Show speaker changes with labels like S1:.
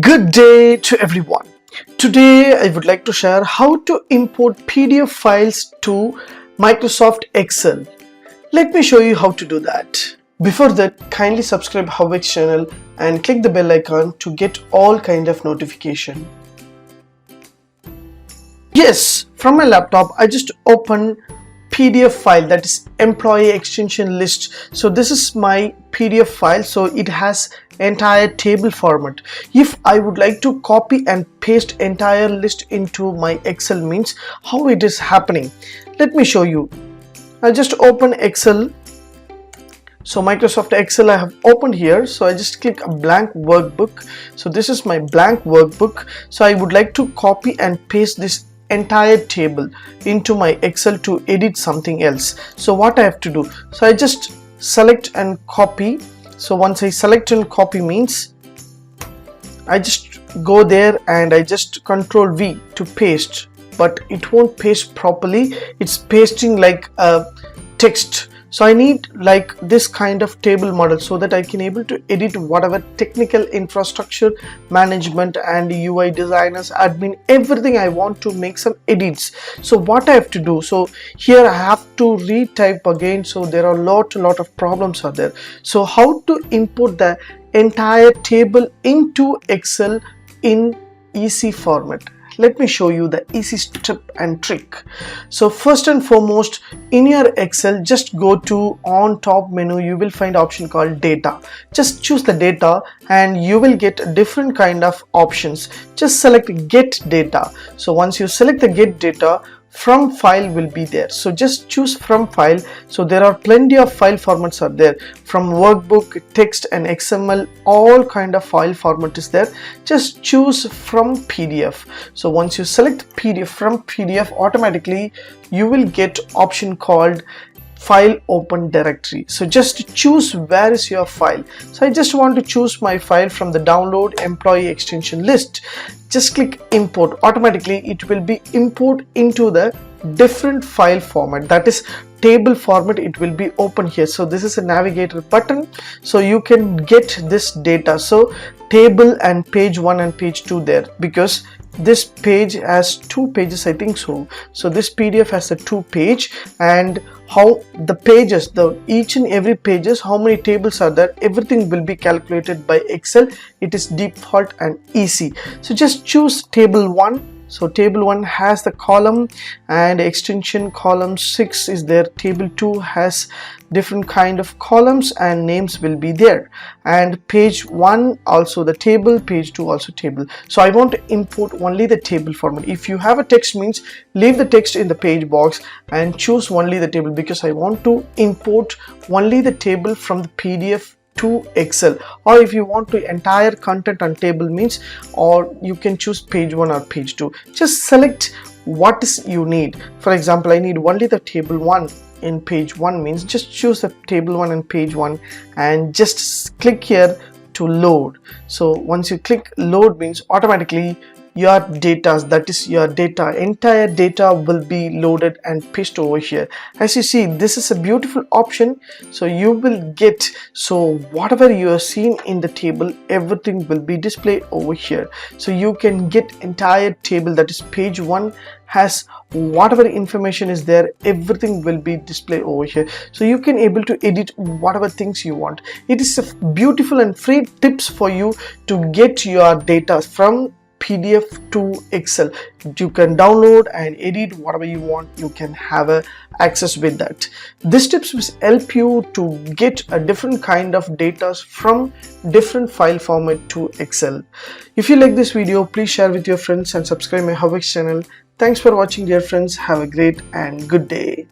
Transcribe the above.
S1: Good day to everyone. Today I would like to share how to import PDF files to Microsoft Excel. Let me show you how to do that. Before that, kindly subscribe HowXT channel and click the bell icon to get all kind of notification. Yes, from my laptop I just open PDF file, that is employee extension list. So this is my PDF file, so it has entire table format. If I would like to copy and paste entire list into my Excel, means how it is happening. Let me show you. I'll just open Excel. So Microsoft Excel I have opened here, so I just click a blank workbook. So this is my blank workbook. So I would like to copy and paste this entire table into my Excel to edit something else. So what I have to do, so I just select and copy. So once I select and copy means I just go there and I just Control V to paste, but it won't paste properly. It's pasting like a text. So I need like this kind of table model so that I can able to edit whatever technical infrastructure management and UI designers, admin, everything I want to make some edits. So what I have to do, so here I have to retype again. So there are lot of problems are there. So how to import the entire table into Excel in easy format? Let me show you the easy step and trick. So first and foremost, in your Excel, just go to on top menu, you will find option called data. Just choose the data and you will get different kind of options. Just select get data. So once you select the get data, from file will be there. So just choose from file. So there are plenty of file formats are there, from workbook, text and XML, all kind of file format is there. Just choose from PDF. So once you select PDF, from PDF, automatically you will get option called file open directory. So just choose where is your file. So I just want to choose my file from the download employee extension list. Just click import. Automatically it will be import into the different file format, that is table format. It will be open here. So this is a navigator button, so you can get this data. So table and page 1 and page 2 there, because this page has 2 pages, I think so. So this PDF has a 2 page, and how the pages, the each and every pages, how many tables are there, everything will be calculated by Excel. It is default and easy. So just choose table 1. So table 1 has the column and extension, column 6 is there. Table 2 has different kind of columns and names will be there, and page 1 also the table, page 2 also table. So I want to import only the table format. If you have a text, means leave the text in the page box and choose only the table, because I want to import only the table from the PDF to Excel. Or if you want to entire content on table means, or you can choose page 1 or page 2. Just select what is you need. For example, I need only the table 1 in page 1 means just choose the table 1 and page 1 and just click here to load. So once you click load means automatically your data, that is your data, entire data will be loaded and pasted over here. As you see, this is a beautiful option. So you will get, so whatever you are seeing in the table, everything will be displayed over here. So you can get entire table, that is page 1 has whatever information is there, everything will be displayed over here. So you can able to edit whatever things you want. It is a beautiful and free tips for you to get your data from PDF to Excel. You can download and edit whatever you want. You can have a access with that. This tips will help you to get a different kind of data from different file format to Excel. If you like this video, please share with your friends and subscribe my HowXT channel. Thanks for watching, dear friends. Have a great and good day.